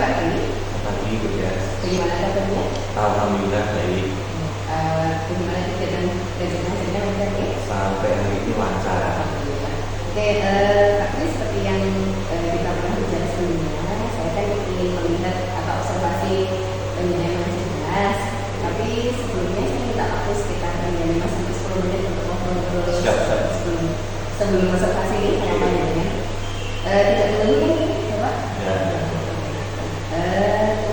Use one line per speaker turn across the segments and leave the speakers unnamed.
Pagi, Bu Yas.
Bagaimana kabarnya?
Alhamdulillah baik.
Bagaimana kegiatan residensinya lancar ya?
Sampai hari ini lancar.
Alhamdulillah. Oke, tapi seperti yang kita pernah bicara sebelumnya, saya kan ingin melihat atau observasi penilaian masih jelas. Tapi sebelumnya saya minta waktu sekitar 5-10 menit untuk ngobrol sebelum observasi ini yang panjangnya. Tidak mengganggu kan, Bapak?
Ya.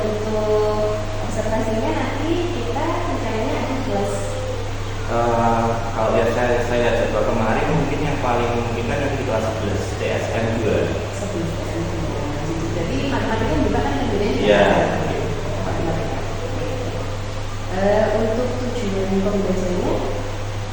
Untuk observasinya nanti kita rencananya ada kelas.
Kalau ya saya jadwal kemarin mungkin yang paling memungkinkan yang di kelas 11 TSM 2.
Jadi matematika juga kan tentunya.
Iya.
Untuk tujuan pembelajarannya?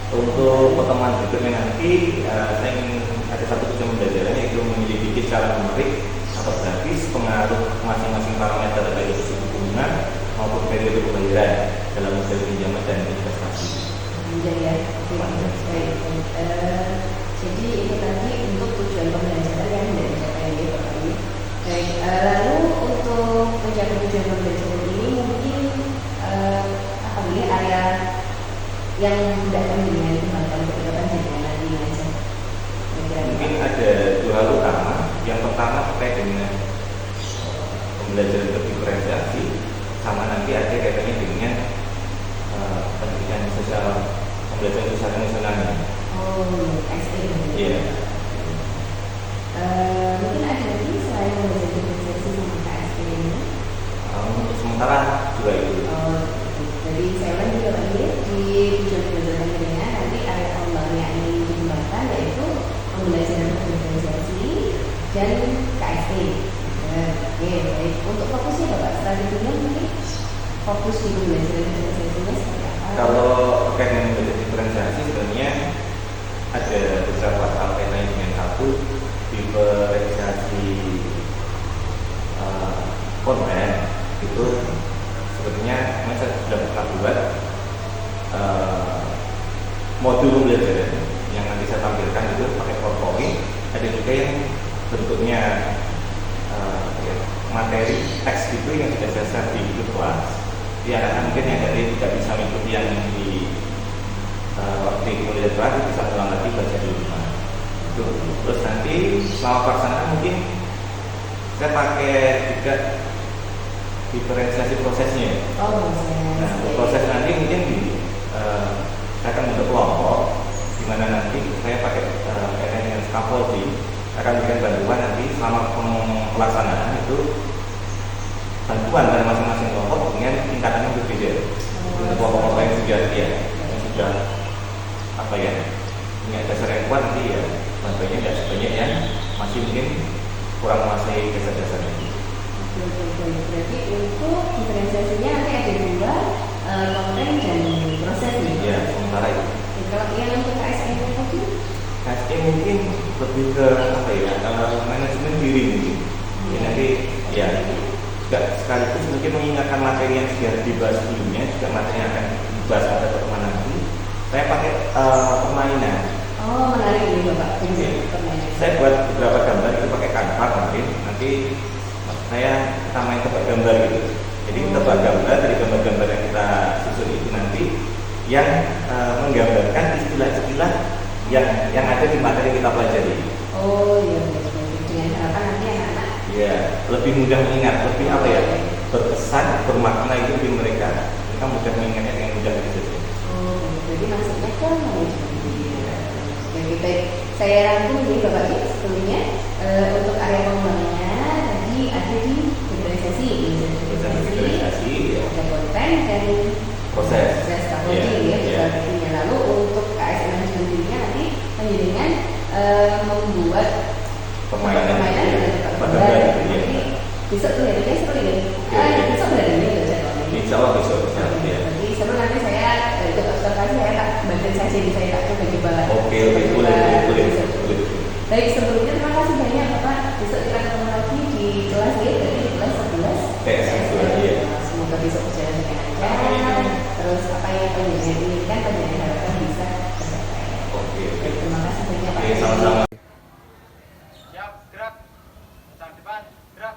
Untuk pertemuan berikutnya nanti saya ingin ada satu tujuan pembelajaran yaitu menyelidiki secara numerik atau grafis pengaruh masing-masing parameter baik itu suku bunga maupun periode pembayaran dalam model pinjaman dan investasi.
Ya, baik. Jadi itu tadi untuk tujuan pembelajaran yang tidak dicapai ya Bapak ini. Baik, lalu untuk mencapai tujuan pembelajaran ini mungkin area yang tidak akan dikembangkan ketika penjajaran nanti aja.
Mungkin ada dua hal utama. Yang pertama terkait dengan pembelajaran berdiferensiasi, sama nanti ada kaitannya dengan pendidikan sosial, pembelajaran sosial emosionalnya.
Oh, SD.
Iya.
Mungkin ada lagi selain pembelajaran diferensiasi sama KSP ini?
Untuk sementara juga itu.
Jadi saya ulangi juga Pak di tujuan pembelajaran ini nanti area pengembangan yang ingin dikembangkan yaitu pembelajaran diferensiasi dan KSP. Oke, baik. Untuk fokusnya Bapak strateginya mungkin fokus di pembelajaran diferensiasinya seperti apa?
Kalau terkait dengan pembelajaran diferensiasi sebenarnya ada beberapa hal kaitannya dengan satu diferensiasi konten itu sebenarnya saya sudah pernah buat modul pembelajaran yang nanti saya tampilkan itu pakai PowerPoint. Ada juga yang bentuknya materi teks itu yang sudah saya share di grup kelas. Jadi anak-anak mungkin yang tidak bisa mengikuti yang di waktu kuliah kelas itu bisa ulang lagi baca di rumah. Terus nanti selama pelaksanaan mungkin saya pakai juga diferensiasi prosesnya. Nah, proses nanti mungkin saya akan bentuk kelompok di mana nanti saya pakai kaitan dengan scaffolding akan memberikan bantuan nanti selama pelaksanaan itu bantuan dari masing-masing kelompok dengan tingkatan yang berbeda. Untuk kelompok-kelompok yang sudah apa ya punya dasar yang kuat nanti ya bantuannya tidak sebanyak yang masih mungkin kurang menguasai dasar-dasarnya.
Berarti untuk diferensiasinya nanti ada dua, konten dan proses nih.
Ya, sementara itu.
Kalau yang untuk KSM mungkin?
KSM mungkin lebih ke apa ya, manajemen diri mungkin. Jadi nanti ya juga sekaligus mungkin mengingatkan materi yang sudah dibahas sebelumnya, juga materi yang akan dibahas pada pertemuan nanti. Saya pakai permainan.
Oh, menarik ini Bapak.
Permainan. Saya buat beberapa gambar itu pakai Canva mungkin. Nanti saya main tebak gambar gitu. Jadi tebak gambar dari gambar-gambar yang kita susun itu nanti yang menggambarkan istilah-istilah yang ada di materi yang kita pelajari.
Oh iya, dengan harapan nanti anak-anak.
Iya, lebih mudah mengingat, lebih apa ya, berkesan, bermakna itu di mereka. Mereka mudah mengingatnya dengan mudah gitu.
Oh, jadi maksudnya kan Oke, baik. Saya rangkum ini Bapak Ibu sebelumnya untuk area pengembangannya tadi ada di diferensiasi, ada konten dan proses strategi ya. Lalu untuk KSM manajemennya nanti penjaringan membuat permainan besok tuh ya, seperti ini. Besok berada ini
Insya Allah besok.
Jadi sebelum nanti saya ikut observasi saya tak bagian saja di saya tak coba.
Oke, boleh.
Baik, sebelumnya terima kasih banyak Bapak. Besok kita ketemu lagi di kelas ya, dari kelas 11. Semoga besok berjalan dengan lancar. Terus apa yang penjaringan inginkan, penjaringan harapkan bisa tercapai.
Oke.
Terima kasih banyak Pak.
Sama-sama.
Siap, gerak. Depan, gerak.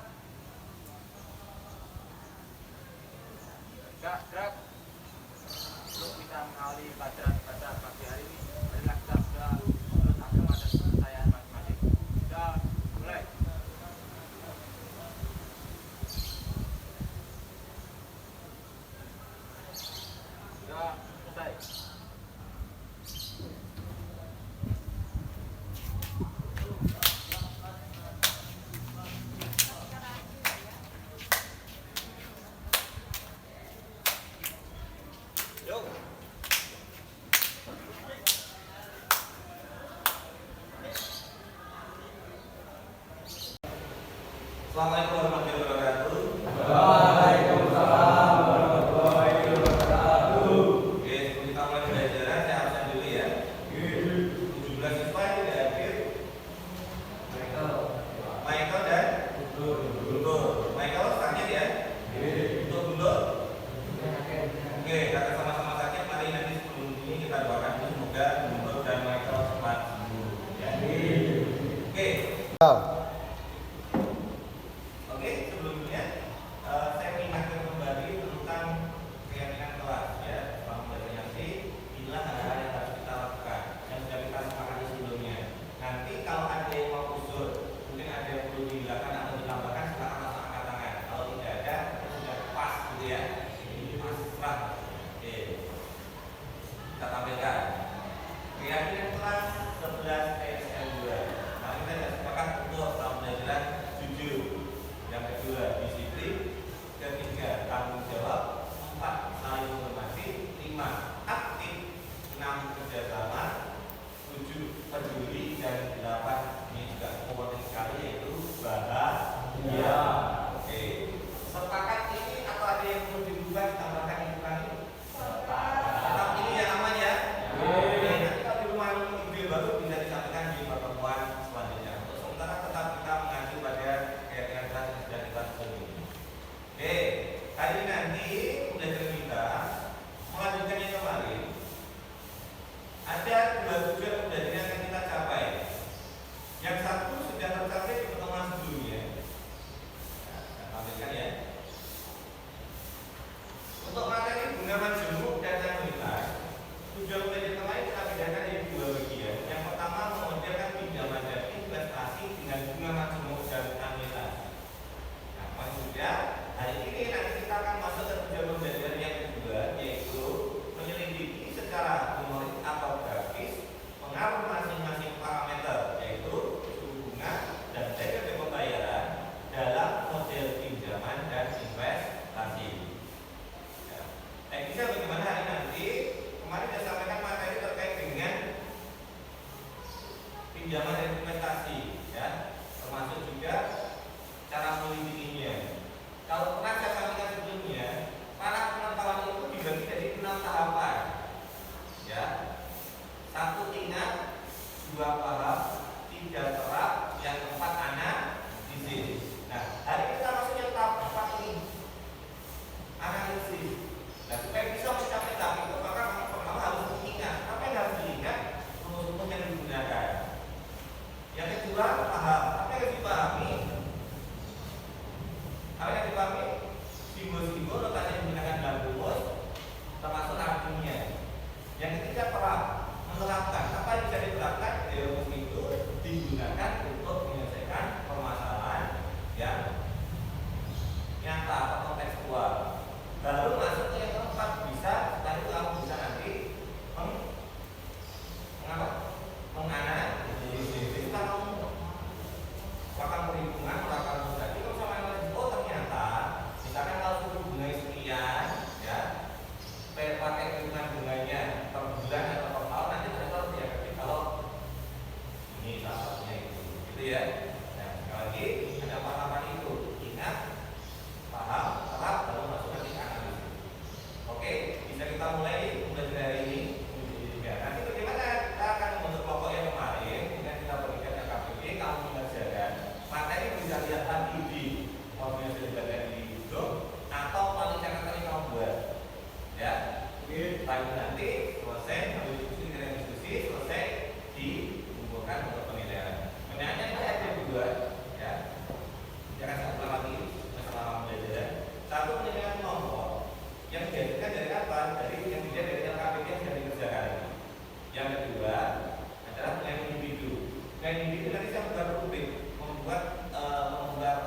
Assalamualaikum warahmatullahi wabarakatuh.
Waalaikumsalam warahmatullahi wabarakatuh.
Oke, sebelum kita mulai pembelajaran, saya absen dulu ya. 17 siswa itu sudah hadir. Michael dan Guntur. Michael sakit ya? Untuk Guntur? Oke, kita sama-sama sakit. Mari nanti sebelum ini kita doakan dulu semoga Guntur dan Michael cepat sembuh. Ya. Oke. Oke, sebelumnya saya mengingatkan kembali tentang keyakinan kelas ya. Selama belajar nanti, inilah hal-hal yang harus kita lakukan yang sudah kita sepakati sebelumnya. Nanti kalau ada yang mau usul, mungkin ada yang perlu dihilangkan atau ditambahkan, silakan langsung angkat tangan. Kalau tidak ada, sudah pas gitu ya. Ini pasrah. Oke, kita tampilkan keyakinan kelas 11 PSL 2. Nah, kita sudah sepakat untuk pembelajaran jujur. Yang kedua, disiplin. Ketiga, tanggung jawab. 4, saling menghormati. 5, aktif. 6, kerjasama. 7, peduli. Dan 8, ini juga penting sekali, yaitu bahagia. Oke, sepakat ini atau ada yang perlu dirubah, ditambahkan, dikurangi? Tetap ini ya, aman ya? Oke, nanti kalau di rumah ide baru bisa disampaikan di pertemuan selanjutnya. Untuk sementara tetap kita mengacu pada keyakinan kelas yang sudah kita susun ini. Oke, hari ini nanti pembelajaran kita melanjutkan yang kemarin. Ada 2 tujuan pembelajaran yang akan kita capai. Yang satu sudah tercapai di pertemuan sebelumnya. Nah, saya tampilkan ya. Untuk materi bunga majemuk dan anuitas, tujuan pembelajaran kemarin kita bedakan dari 2 bagian. Yang pertama, memodelkan pinjaman dan investasi dengan bunga majemuk dan anuitas. Nah, kemarin sudah. Hari ini nanti kita akan masuk ke tujuan pembelajaran yang kedua, yaitu menyelidiki secara humoris atau grafis pengaruh masing-masing parameter, yaitu suku bunga dan periode pembayaran dalam model pinjaman dan investasi. Bisa bagaimana hari nanti? Kemarin saya sampaikan materi terkait dengan pinjaman dan investasi, ya, termasuk juga cara menyelidikinya. Kalau pernah saya sampaikan sebelumnya, para pengetahuan itu dibagi jadi 6 tahapan, ya. 1 ingat, 2 paham, 3 terap, yang 4 analisis. Nah, hari ini kita masuk yang tahap 4 ini, analisis. Nah, supaya bisa mencapai tahap itu, maka pertama harus mengingat apa yang harus diingat, rumus-rumus yang digunakan. Yang kedua, paham. Apa yang dipahami? Apa yang dipahami? Simbol-simbol notasi yang digunakan dalam rumus, termasuk artinya. Yang ketiga, terap. Menerapkan. Apa yang bisa diterapkan dari rumus itu digunakan untuk menyelesaikan permasalahan yang nyata atau kontekstual. Baru masuk ke yang keempat, bisa, tadi kamu bisa nanti menganalisis. Itu kan kamu melakukan perhitungan, melakukan studi. Kalau sama analisis, oh ternyata misalkan kalau suku bunga sekian, ya, pakai perhitungan bunganya per bulan atau per tahun, nanti ternyata harus diaktifkan kalau ini salah satunya itu ya. Nah, sekali lagi ada tahapan itu, ingat, paham, terap, baru masuk nanti ke analisis. Oke, bisa kita mulai pembelajaran hari ini. Nanti bagaimana kita akan membentuk kelompok yang kemarin dengan kita berikan KPP, kamu mengerjakan materi bisa lihat lagi di modul yang sudah dibagikan di grup atau paling catatan tadi kamu buat, ya. Lalu nanti selesai, sambil diskusi, selesai dikumpulkan untuk penilaian. Penilaiannya itu ada 2, ya. Jangan saya ulang lagi masalah pembelajaran. 1, penilaian kelompok yang dijadikan dari apa? Dari yang dilihat dari LKPD yang sudah dikerjakan. Yang kedua adalah penilaian individu. Penilaian individu nanti saya membuat rubrik, membuat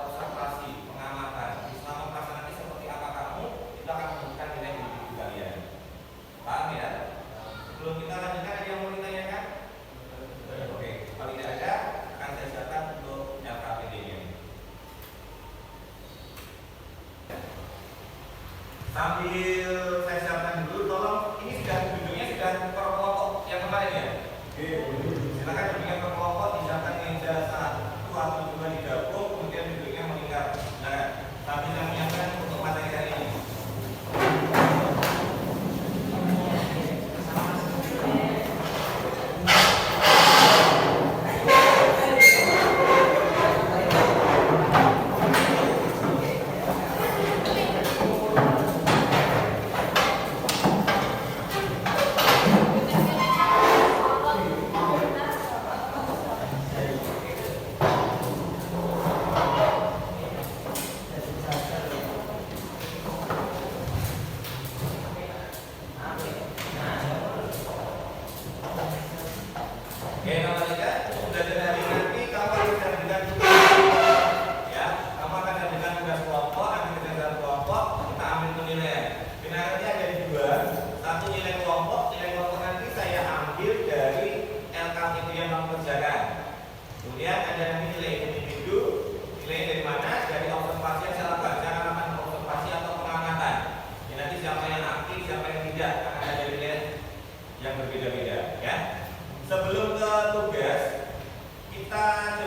observasi, pengamatan. Selama pelaksanaan ini seperti apa kamu, itu akan menentukan nilai individu kalian. Paham ya? Sebelum kita lanjutkan, ada yang mau ditanyakan? Oke, kalau tidak ada, akan saya siapkan untuk LKPD-nya. Sambil saya siapkan dulu, tolong ini sudah duduknya sudah per kelompok yang kemarin ya. Silakan duduknya per kelompok, disiapkan meja 1 atau 2 digabung, kemudian duduknya melingkar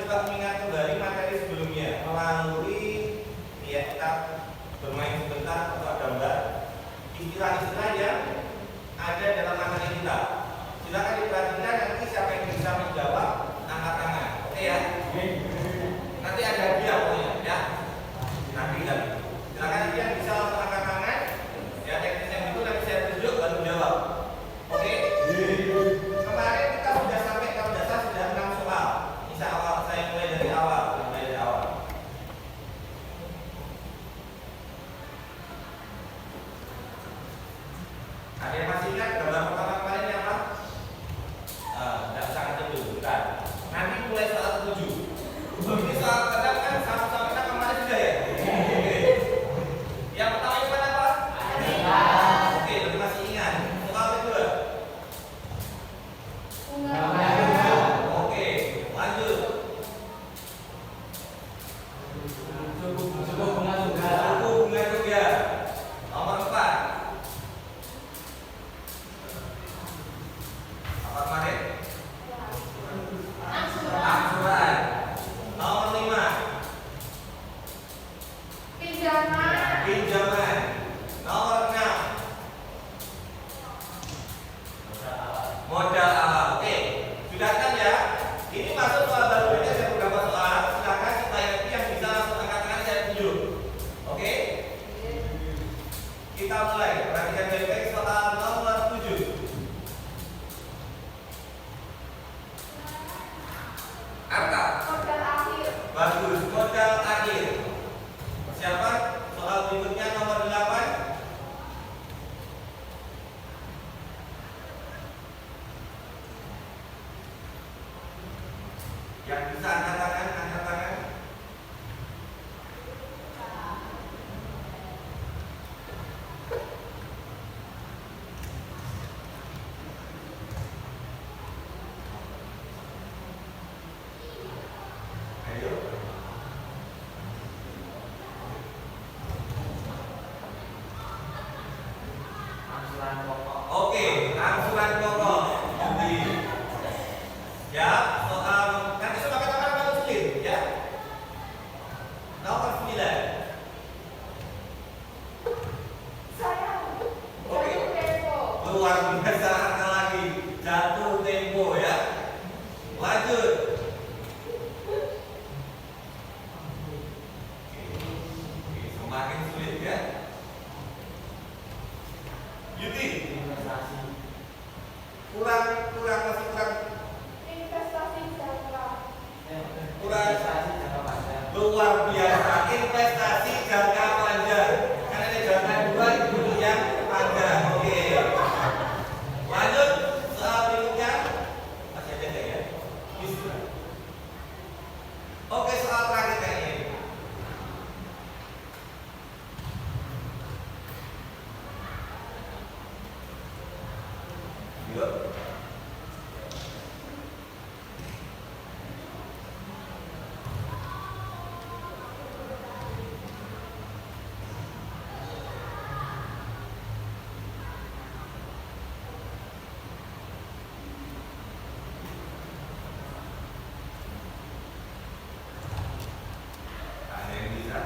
coba mengingat kembali materi sebelumnya melalui ya kita bermain sebentar atau gambar istilah-istilah yang ada dalam materi kita. Silakan diperhatikan, nanti siapa yang bisa menjawab angkat tangan. Oke ya? Nanti ada hadiah pokoknya ya. Nanti silakan yang bisa langsung angkat tangan. Ya teknisnya itu nanti saya tunjuk baru jawab. Oke? Kemarin kita sudah sampai kalau dasar sudah 6 soal. Bisa awal saya mulai dari awal. Ada yang masih ingat gambar pertama kemarin apa? Tidak usah ngecek dulu, bentar. Nanti mulai soal 7. Ini soal kadang kan sama-sama kita kemarin sudah ya? Oke. Yang pertama itu apa? Oke, berarti masih ingat. Soal kedua. Oke, lanjut. Suku bunga juga. Nomor 4. Apa kemarin? Angsuran. Nomor 5. Pinjaman. Nomor 6. Modal awal. Oke, sudah kan ya? Ini masuk soal baru ini ada beberapa soal. Silakan kita yang bisa langsung angkat tangan saya tunjuk. Oke? Kita mulai. Perhatikan baik-baik soal nomor 7. Apa? Bagus, modal akhir. Persiapan soal berikutnya nomor 8. Yang bisa angkat tangan. Ayo. Oke, angsuran pokok. Jadi, ya, soal nanti coba katakan kalau sulit, ya. Nomor 9. Oke. Luar biasa angka lagi. Jatuh tempo ya. Lanjut. Oke, semakin sulit ya. Yuti. Kurang masih kurang. Luar biasa investasi jangka panjang. Karena ada jangka 2 itu yang panjang. Oke. Lanjut soal berikutnya. Masih ada nggak ya? Bisa. Oke, soal terakhir kayaknya. Yuk. Ada yang bisa?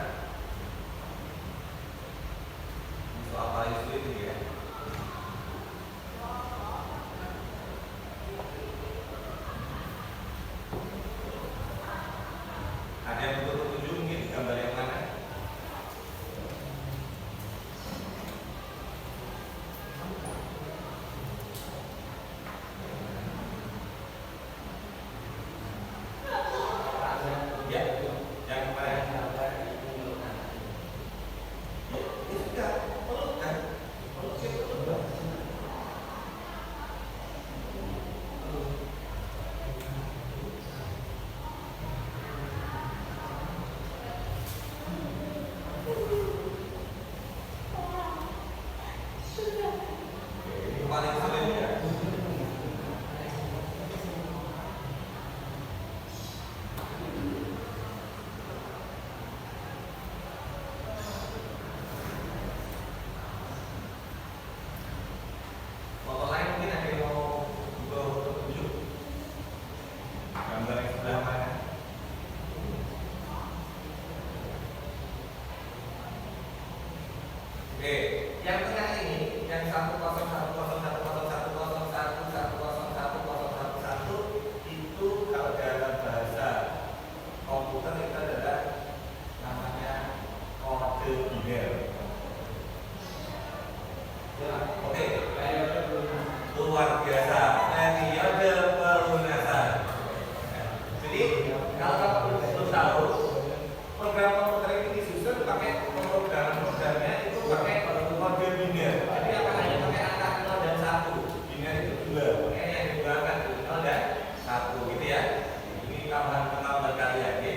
Soal paling sulit ini ya. Ada yang butuh petunjuk mungkin gambar yang mana? Ya, yang mana? Ya sudah, pelukkan. Ini paling sulit ya.
Oke, yang tengah ini, yang 101011011111111 itu kalau dalam bahasa komputer itu adalah namanya kode biner. Oke, luar biasa. Periode pelunasan. Jadi kalau kamu belum tahu, program komputer ini disusun pakai programnya itu pakai kode biner. Jadi apa hanya pakai angka 0 dan 1. Biner itu 2. Makanya yang digunakan 0 dan 1 gitu ya. Ini tambahan kalian ya.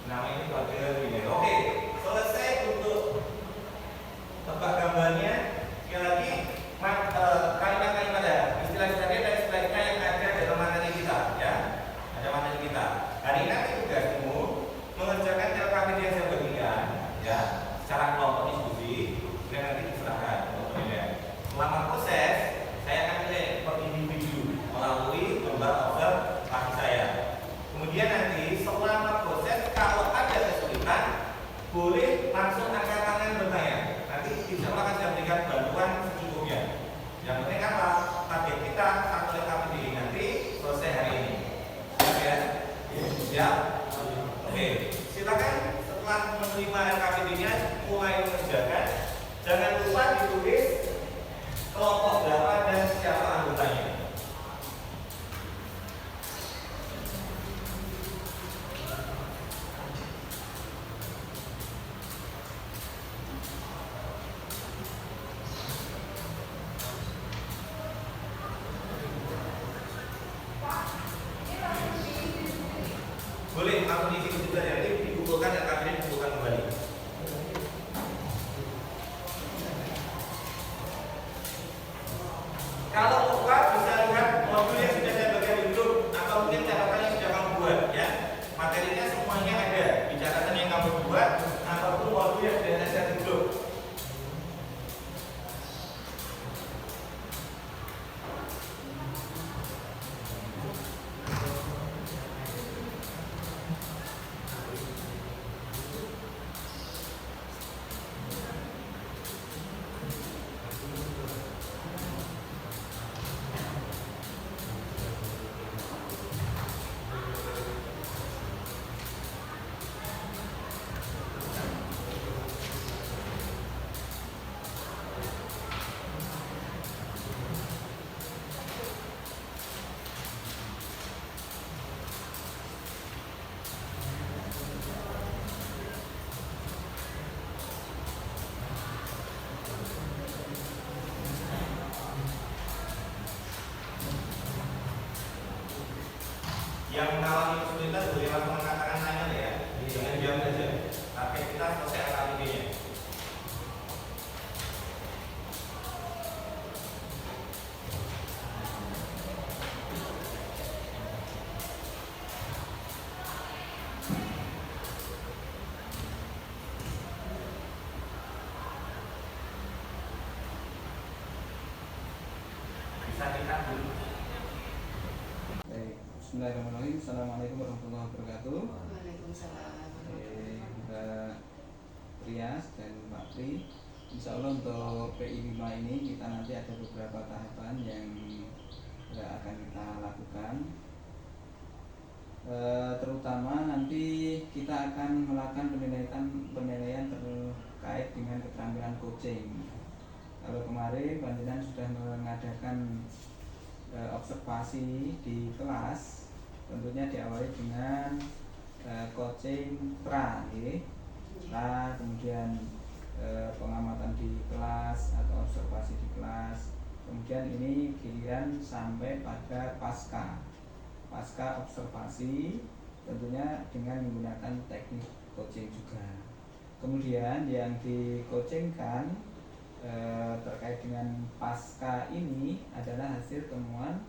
Namanya ini kode biner. Oke, selesai untuk tebak gambarnya. Sekali lagi kalimat-kalimat ya, istilah-istilahnya dan istilah-istilah yang ada dalam materi kita ya. Ada materi kita. Hari ini nanti tugasmu mengerjakan LKPD yang saya bagikan ya, secara kelompok diskusi dan nanti diserahkan untuk penilaian. Selama proses saya akan nilai per individu melalui gambar observasi saya. Kemudian nanti selama proses kalau ada kesulitan boleh langsung angkat tangan bertanya. Nanti insya Allah akan saya berikan bantuan secukupnya. Yang penting apa? Target kita satu LKPD nanti selesai hari ini. Ya, ya. Oke, silakan setelah menerima LKPD-nya mulai mengerjakan. Jangan lupa ditulis kelompok berapa dan siapa anggotanya. Boleh langsung diisi juga nanti dikumpulkan dan kabinnya dikumpulkan kembali. Kalau lupa bisa lihat modul yang sudah saya bagikan di grup atau mungkin catatan yang sudah kamu buat ya. Materinya semuanya ada di catatan yang kamu buat ataupun modul yang sudah saya share di grup. Yang mengalami kesulitan boleh langsung mengatakan nanya ya, jangan diam saja. Target kita selesai LKPD-nya. Bisa kita dulu.
Bismillahirrahmanirrahim. Assalamualaikum warahmatullahi wabarakatuh.
Waalaikumsalam.
Mbak Rias dan Pak Tri, insya Allah untuk PI 5 ini kita nanti ada beberapa tahapan yang akan kita lakukan. Terutama nanti kita akan melakukan penilaian terkait dengan keterampilan coaching. Kalau kemarin panjenengan sudah mengadakan observasi di kelas, tentunya diawali dengan coaching pra, kemudian pengamatan di kelas atau observasi di kelas, kemudian ini giliran sampai pada pasca observasi, tentunya dengan menggunakan teknik coaching juga. Kemudian yang di coachingkan terkait dengan pasca ini adalah hasil temuan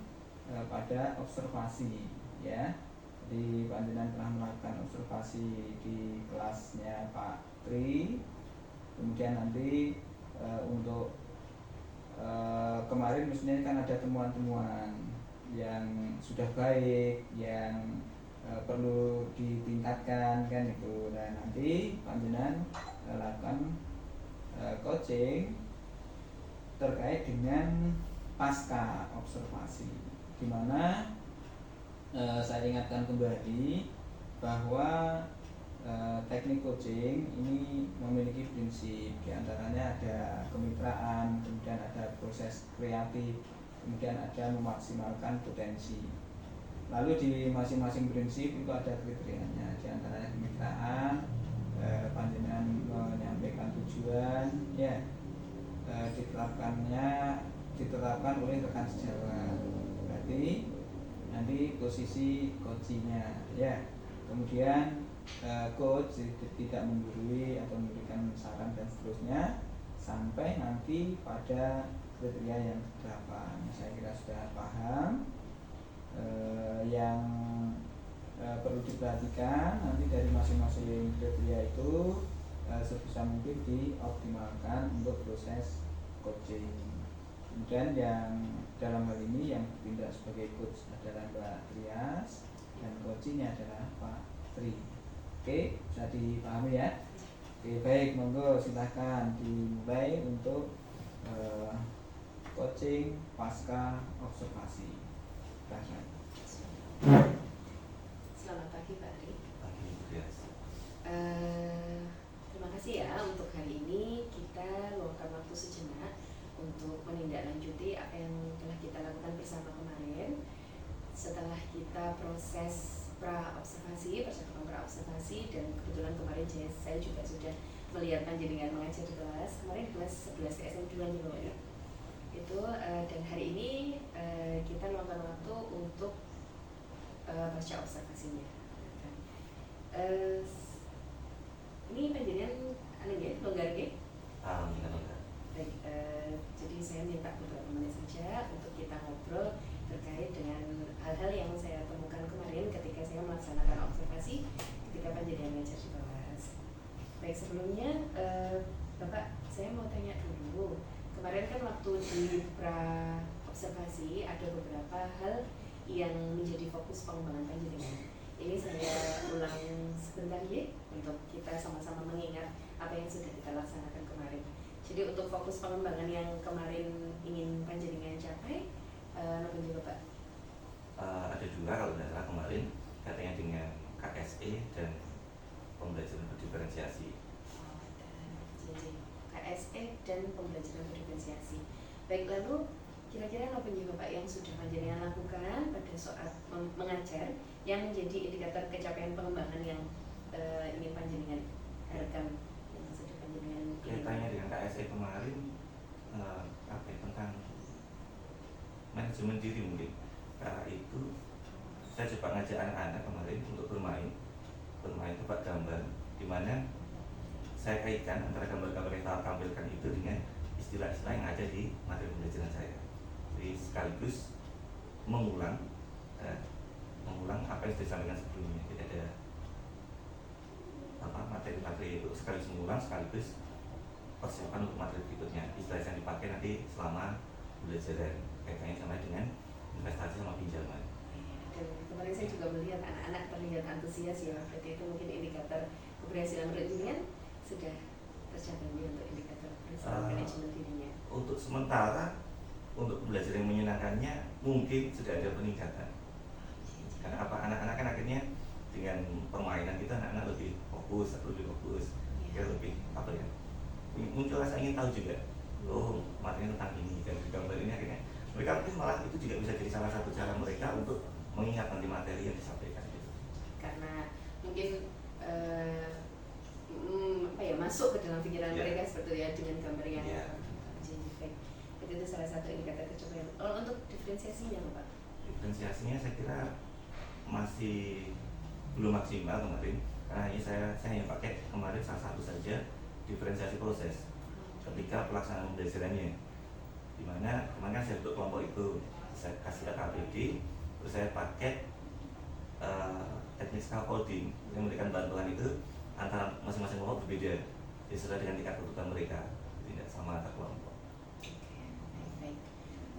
pada observasi ya. Di panjenengan telah melakukan observasi di kelasnya Pak Tri. Kemudian nanti untuk kemarin misalnya kan ada temuan-temuan yang sudah baik, yang perlu ditingkatkan kan itu. Dan nanti panjenengan lakukan coaching terkait dengan pasca observasi, di mana saya ingatkan kembali bahwa teknik coaching ini memiliki prinsip, diantaranya ada kemitraan, kemudian ada proses kreatif, kemudian ada memaksimalkan potensi. Lalu di masing-masing prinsip itu ada kriterianya, diantaranya kemitraan, panjenengan menyampaikan tujuan, ya, ditetapkan oleh rekan sejawat, berarti nanti posisi coachingnya, ya. Kemudian coach tidak menggurui atau memberikan saran dan seterusnya sampai nanti pada kriteria yang ke-8. Saya kira sudah paham. Yang perlu diperhatikan nanti dari masing-masing kriteria itu sebisa mungkin dioptimalkan untuk proses coaching. Kemudian yang dalam hal ini yang bertindak sebagai coach adalah Mbak Trias dan coachingnya adalah Pak Tri. Oke, bisa dipahami ya? Oke, baik, monggo silahkan dimulai untuk coaching pasca observasi. Silahkan.
Selamat pagi Pak Tri.
Pagi, Trias.
Terima kasih ya, untuk hari ini kita luangkan waktu sejenak untuk menindaklanjuti apa yang telah kita lakukan bersama kemarin. Setelah kita proses percakapan pra-observasi, dan kebetulan kemarin saya juga sudah melihat panjenengan mengajar di kelas, kemarin kelas 11 KSM 2 juga ya. Itu dan hari ini kita luangkan waktu untuk baca observasinya. Ini panjenengan longgar nggih?
Alhamdulillah.
Baik, jadi saya minta beberapa menit saja untuk kita ngobrol terkait dengan hal-hal yang saya temukan kemarin ketika saya melaksanakan observasi ketika panjenengan ngajar di kelas. Baik, sebelumnya Bapak, saya mau tanya dulu. Kemarin kan waktu di pra-observasi ada beberapa hal yang menjadi fokus pengembangan panjenengan. Ini saya ulang sebentar ya untuk kita sama-sama mengingat apa yang sudah kita laksanakan kemarin. Jadi untuk fokus pengembangan yang kemarin ingin panjenengan capai, apa juga Pak?
Ada dua kalau tidak salah kemarin, katanya dengan KSE dan pembelajaran berdiferensiasi.
Jadi KSE dan pembelajaran berdiferensiasi. Baik, lalu kira-kira apa juga Pak yang sudah panjenengan lakukan pada saat mengajar yang menjadi indikator capaian pengembangan yang ingin panjenengan harapkan?
Kaitannya dengan KSE kemarin tentang manajemen diri mungkin. Karena itu saya coba ngajak anak-anak kemarin untuk bermain tebak gambar, di mana saya kaitkan antara gambar-gambar yang saya tampilkan itu dengan istilah-istilah yang ada di materi pembelajaran saya. Jadi sekaligus mengulang apa yang sudah disampaikan sebelumnya. Jadi ada materi-materi itu sekaligus mengulang sekaligus persiapan untuk materi berikutnya. Istilah yang dipakai nanti selama pembelajaran kaitannya sama dengan investasi sama pinjaman.
Dan kemarin saya juga melihat anak-anak terlihat antusias ya, berarti itu mungkin indikator keberhasilan berikutnya sudah tercapai untuk indikator keberhasilan manajemen dirinya.
Untuk sementara untuk pembelajaran yang menyenangkannya mungkin sudah ada peningkatan. Karena apa, anak-anak kan akhirnya dengan permainan kita anak-anak lebih fokus, lebih apa ya, muncul rasa ingin tahu juga. Oh, materinya tentang ini dan gambar ini, akhirnya mereka mungkin malah itu juga bisa jadi salah satu cara mereka untuk mengingat nanti materi yang disampaikan gitu.
Karena mungkin masuk ke dalam pikiran mereka seperti ya dengan gambar yang baik. Itu salah satu indikator kecapaian. Kalau untuk diferensiasinya Pak?
Diferensiasinya saya kira masih belum maksimal kemarin, karena hanya saya hanya pakai kemarin salah satu saja diferensiasi proses ketika pelaksanaan pembelajarannya, dimana kemarin saya bentuk kelompok itu, saya kasih KPD, terus saya pakai teknik scaffolding yang memberikan bantuan itu antara masing-masing kelompok berbeda, sesuai dengan tingkat kebutuhan mereka, tidak sama antar kelompok.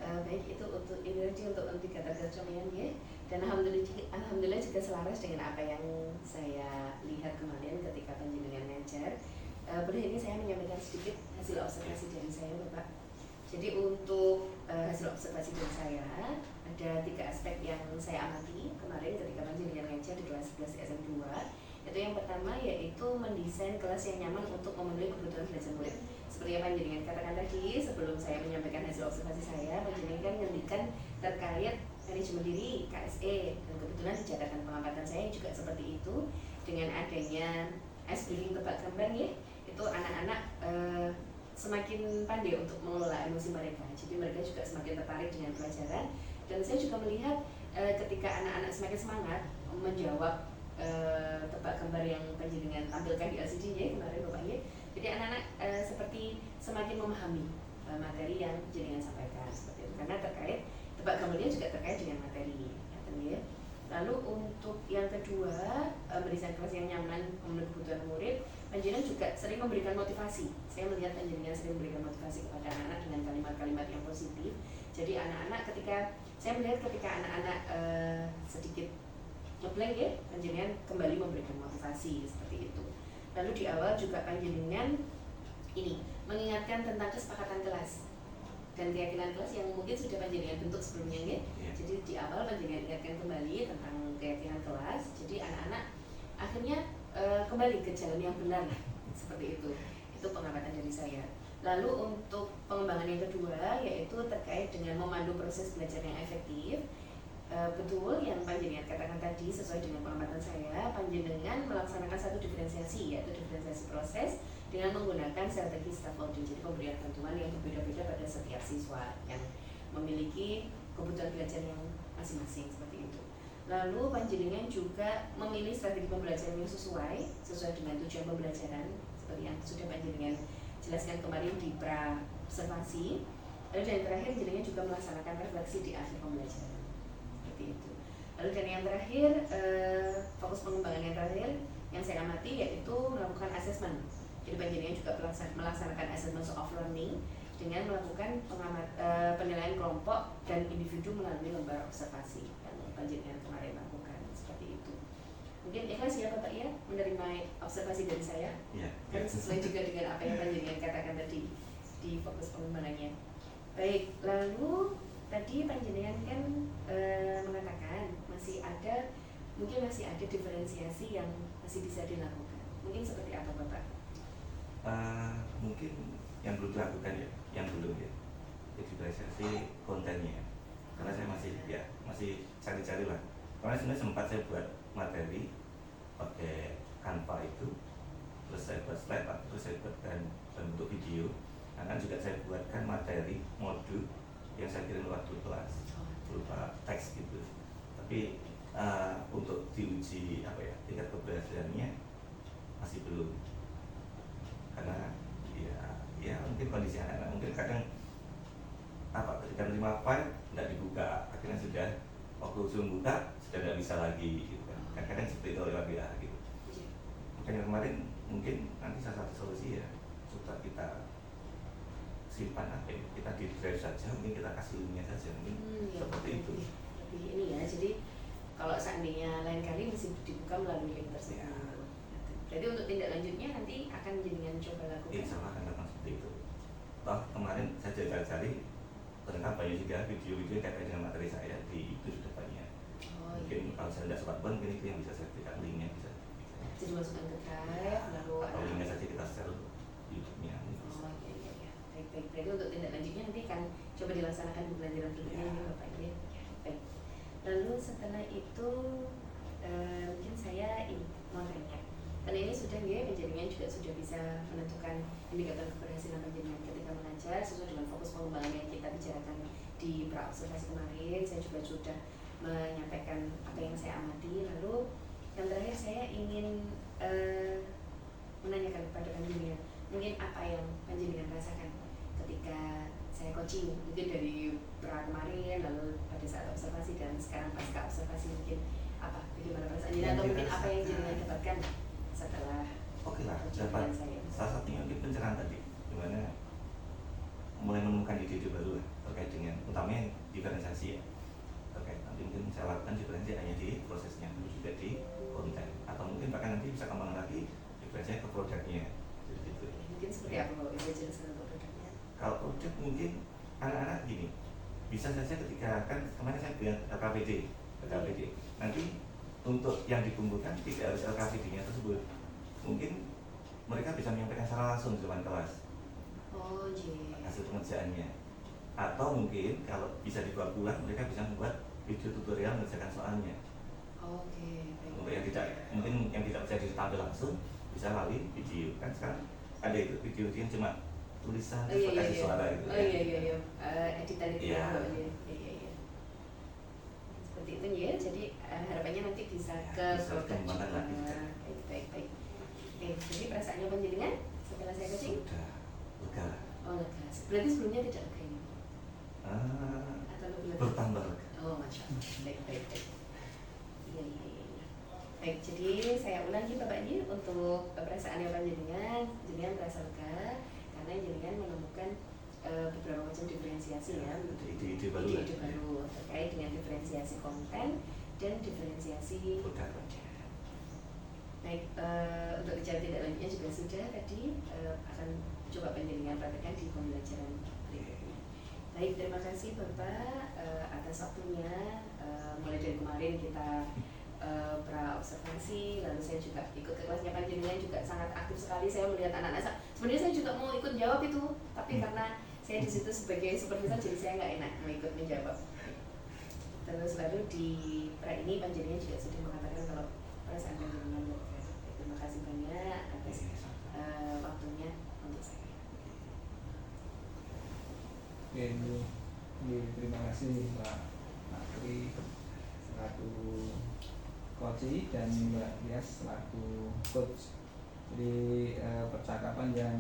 Baik, itu untuk indikator kecapaian ya. Dan alhamdulillah juga selaras dengan apa yang saya lihat kemarin ketika panjenengan ngajar. boleh ini saya menyampaikan sedikit hasil observasi dari saya Bapak. Jadi untuk hasil observasi dari saya ada 3 aspek yang saya amati kemarin ketika panjenengan ngajar di kelas 11 SM2. Itu yang pertama yaitu mendesain kelas yang nyaman untuk memenuhi kebutuhan belajar murid. Seperti yang panjenengan katakan tadi sebelum saya menyampaikan hasil observasi saya, panjenengan kan ngendikan terkait manajemen diri KSE, dan kebetulan di catatan pengamatan saya juga seperti itu. Dengan adanya ice breaking tebak gambar ya, itu anak-anak semakin pandai untuk mengelola emosi mereka. Jadi mereka juga semakin tertarik dengan pelajaran. Dan saya juga melihat ketika anak-anak semakin semangat menjawab tebak gambar yang panjenengan tampilkan di LCD ya kemarin Bapak ya. Jadi anak-anak seperti semakin memahami materi yang panjenengan sampaikan seperti itu. Karena terkait tebak gambarnya juga terkait dengan materi, ya. Lalu untuk yang kedua, mendesain kelas yang nyaman memenuhi kebutuhan murid, panjenengan juga sering memberikan motivasi. Saya melihat panjenengan sering memberikan motivasi kepada anak-anak dengan kalimat-kalimat yang positif. Jadi anak-anak saya melihat ketika anak-anak sedikit ngeblank ya, panjenengan kembali memberikan motivasi seperti itu. Lalu di awal juga panjenengan ini mengingatkan tentang kesepakatan kelas dan keyakinan kelas yang mungkin sudah panjenengan bentuk sebelumnya ya. Jadi di awal panjenengan ingatkan kembali tentang keyakinan kelas. Jadi anak-anak akhirnya kembali ke jalan yang benar seperti itu. Itu pengamatan dari saya. Lalu untuk pengembangan yang kedua yaitu terkait dengan memandu proses belajar yang efektif. Betul yang panjenengan katakan tadi sesuai dengan pengamatan saya, panjenengan melaksanakan satu diferensiasi yaitu diferensiasi proses dengan menggunakan strategi scaffolding, jadi pemberian bantuan yang berbeda-beda pada setiap siswa yang memiliki kebutuhan belajar yang masing-masing seperti itu. Lalu panjenengan juga memilih strategi pembelajaran yang sesuai dengan tujuan pembelajaran seperti yang sudah panjenengan jelaskan kemarin di pra observasi. Lalu dan terakhir panjenengan juga melaksanakan refleksi di akhir pembelajaran. Itu. Lalu dan yang terakhir fokus pengembangan yang terakhir yang saya amati yaitu melakukan assessment. Jadi panjenengan juga melaksanakan assessment of learning dengan melakukan penilaian kelompok dan individu melalui lembar observasi yang panjenengan kemarin lakukan seperti itu. Mungkin ikhlas ya Bapak ya menerima observasi dari saya.
Ya.
Kan sesuai juga dengan apa yang panjenengan katakan tadi di fokus pengembangannya. Baik, lalu tadi panjenengan kan mengatakan mungkin masih ada diferensiasi yang masih bisa dilakukan. Mungkin seperti apa Bapak?
Mungkin yang belum dilakukan ya, diferensiasi kontennya. Karena saya masih cari-cari lah. Karena sebenarnya sempat saya buat materi pakai Canva itu, terus saya buat slide, terus saya buatkan bentuk video. Karena juga saya buatkan materi modul yang saya kirim lewat kelas berupa teks gitu. Tapi untuk diuji tingkat keberhasilannya masih belum, karena ya mungkin kondisi anak-anak mungkin kadang ketika menerima file tidak dibuka, akhirnya sudah waktu zoom buka sudah tidak bisa lagi gitu kan. Kadang-kadang seperti itu lewat WA gitu. Makanya kemarin mungkin nanti salah satu solusi ya coba kita simpan kita di drive saja, mungkin kita kasih linknya saja, mungkin seperti itu.
Lebih ini ya, jadi kalau seandainya lain kali masih dibuka melalui link tersebut.
Ya.
Jadi untuk tindak lanjutnya nanti akan jenengan coba lakukan.
Insya Allah akan lakukan seperti itu. Toh kemarin saya cari-cari ternyata banyak juga video-video yang kaitan dengan materi saya di itu sudah banyak. Mungkin kalau saya tidak sempat mungkin itu yang bisa saya berikan linknya bisa.
Jadi masukkan ke drive lalu
atau linknya saja kita share YouTube-nya.
Baik. Jadi untuk tindak lanjutnya nanti akan coba dilaksanakan di pelajaran berikutnya ya Bapak ya. Baik. Lalu setelah itu mungkin saya mau tanya. Karena ini sudah ya, panjenengan juga sudah bisa menentukan indikator keberhasilan panjenengan ketika mengajar sesuai dengan fokus pengembangan yang kita bicarakan di pra observasi kemarin. Saya juga sudah menyampaikan apa yang saya amati. Lalu yang terakhir saya ingin menanyakan kepada panjenengan, mungkin apa yang panjenengan rasakan ketika saya coaching, mungkin dari pra kemarin lalu pada saat observasi dan sekarang pasca observasi, mungkin bagaimana perasaan jenengan atau mungkin apa yang jenengan dapatkan setelah
dapat
saya.
Salah satunya mungkin pencerahan tadi, dimana mulai menemukan ide-ide baru lah terkait dengan utamanya diferensiasi ya, terkait nanti mungkin saya lakukan diferensiasi hanya di prosesnya, terus juga di konten, atau mungkin bahkan nanti bisa kembang lagi diferensiasi ke produknya. Jadi Gitu.
Mungkin seperti apa Bapak bisa jelaskan untuk produknya?
Kalau produk mungkin anak-anak gini, bisa saja ketika kan kemarin saya bilang LKPD, nanti untuk yang dikumpulkan tidak harus LKPD-nya tersebut, mungkin mereka bisa menyampaikan secara langsung di depan kelas
Oh iya.
hasil pengerjaannya, atau mungkin kalau bisa dibawa pulang mereka bisa membuat video tutorial mengerjakan soalnya.
Oke.
Untuk yang tidak mungkin yang tidak bisa ditampil langsung bisa melalui video, kan sekarang ada itu video yang cuma tulisan
Oh iya iya.
kasih suara gitu.
Oh
ya.
iya iya iya. Editan itu
Iya.
ya. Iya iya. Seperti itu ya. Jadi harapannya nanti bisa
Ya,
ke
bisa
produk
dikembangkan
juga.
lagi, ya.
Baik. Oke, jadi perasaannya panjenengan setelah saya coaching?
Sudah lega lah.
Oh lega. Berarti sebelumnya tidak lega ini? Atau lebih lega?
Bertambah lega.
Oh masya Allah. Baik. Iya. Baik, jadi saya ulangi Bapak ini untuk perasaannya panjenengan merasa lega karena jenengan menemukan beberapa macam diferensiasi ya.
Ide-ide baru lah.
Ide baru terkait dengan diferensiasi konten dan diferensiasi
Produk.
Baik, untuk bicara tidak lanjutnya juga sudah tadi akan coba panjenengan praktekkan di pembelajaran berikutnya. Baik, terima kasih Bapak atas waktunya. Mulai dari kemarin kita pra-observasi, lalu saya juga ikut ke kelasnya panjenengan juga sangat aktif sekali. Saya melihat anak-anak, sebenarnya saya juga mau ikut jawab itu, tapi karena saya di situ sebagai supervisor jadi saya nggak enak mau ikut menjawab. Terus lalu di pra ini panjenengan juga sudah mengatakan kalau perasaan panjenengan lega. Terima kasih banyak atas waktunya untuk saya.
Oke, terima kasih Pak Tri selaku coach dan Mbak Dias selaku coach. Jadi percakapan yang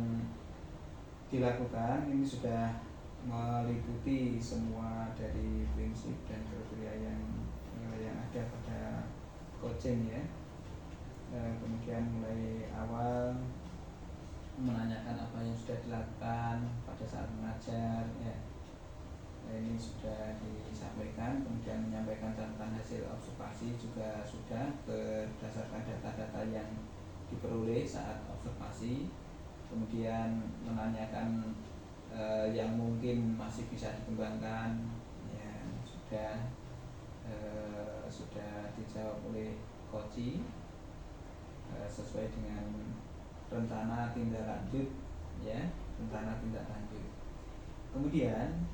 dilakukan ini sudah meliputi semua dari prinsip dan kriteria yang ada pada coaching ya. Kemudian mulai awal menanyakan apa yang sudah dilakukan pada saat mengajar ya. Ini sudah disampaikan, kemudian menyampaikan tentang hasil observasi juga sudah berdasarkan data-data yang diperoleh saat observasi. Kemudian menanyakan yang mungkin masih bisa dikembangkan ya, sudah dijawab oleh coach sesuai dengan rencana tindak lanjut ya, rencana tindak lanjut. Kemudian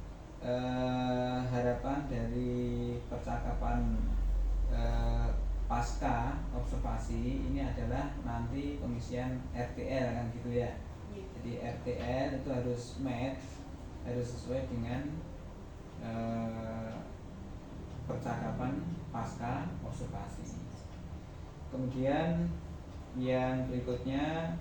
harapan dari percakapan pasca observasi ini adalah nanti pengisian RTL kan gitu ya. Jadi RTL itu harus match, harus sesuai dengan percakapan pasca observasi. Kemudian yang berikutnya,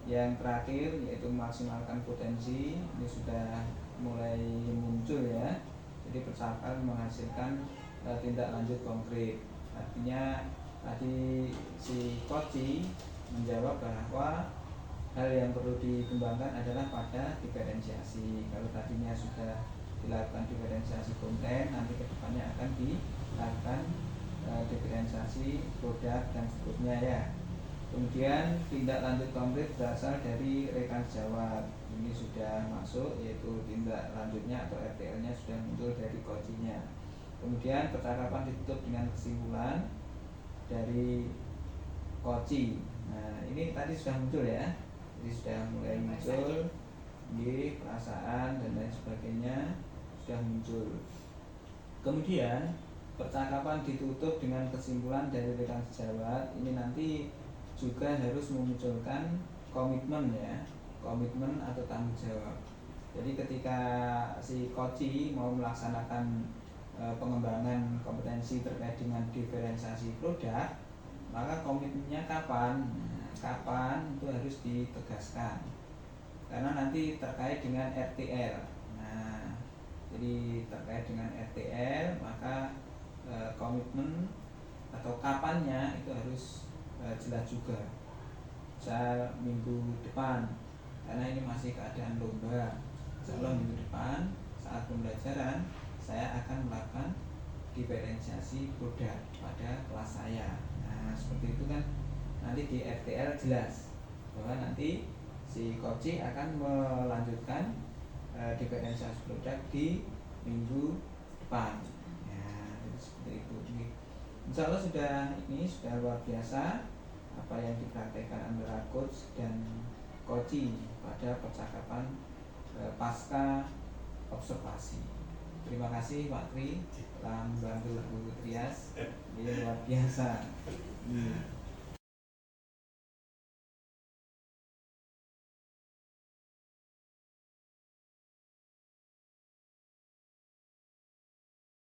yang terakhir yaitu memaksimalkan potensi. Ini sudah mulai muncul ya. Jadi percakapan menghasilkan tindak lanjut konkret. Artinya tadi si coach menjawab bahwa hal yang perlu dikembangkan adalah pada diferensiasi. Kalau tadinya sudah dilakukan diferensiasi konten, nanti kedepannya akan dilakukan diferensiasi produk dan seterusnya ya. Kemudian tindak lanjut konkret berasal dari rekan sejawat. Ini sudah masuk, yaitu tindak lanjutnya atau RTL-nya sudah muncul dari coaching-nya. Kemudian percakapan ditutup dengan kesimpulan dari coaching. Nah ini tadi sudah muncul ya, jadi sudah mulai muncul di perasaan dan lain sebagainya sudah muncul. Kemudian percakapan ditutup dengan kesimpulan dari rekan sejawat. Ini nanti juga harus memunculkan komitmen ya, komitmen atau tanggung jawab. Jadi ketika si coach mau melaksanakan pengembangan kompetensi terkait dengan diferensiasi produk, maka komitmennya kapan? Kapan itu harus ditegaskan, karena nanti terkait dengan RTL. Nah, jadi terkait dengan RTL, maka komitmen atau kapannya itu harus jelas juga. Misal minggu depan, karena ini masih keadaan lomba, insya minggu depan saat pembelajaran saya akan melakukan diferensiasi produk pada kelas saya. Nah seperti itu kan nanti di RTL jelas bahwa nanti si Koci akan melanjutkan diferensiasi produk di minggu depan. Ya, jadi seperti itu. Insya Allah sudah luar biasa apa yang dipraktekkan antara coach dan Koci pada percakapan pasca observasi. Terima kasih Pak Tri telah membantu Bu Trias. Ini luar biasa.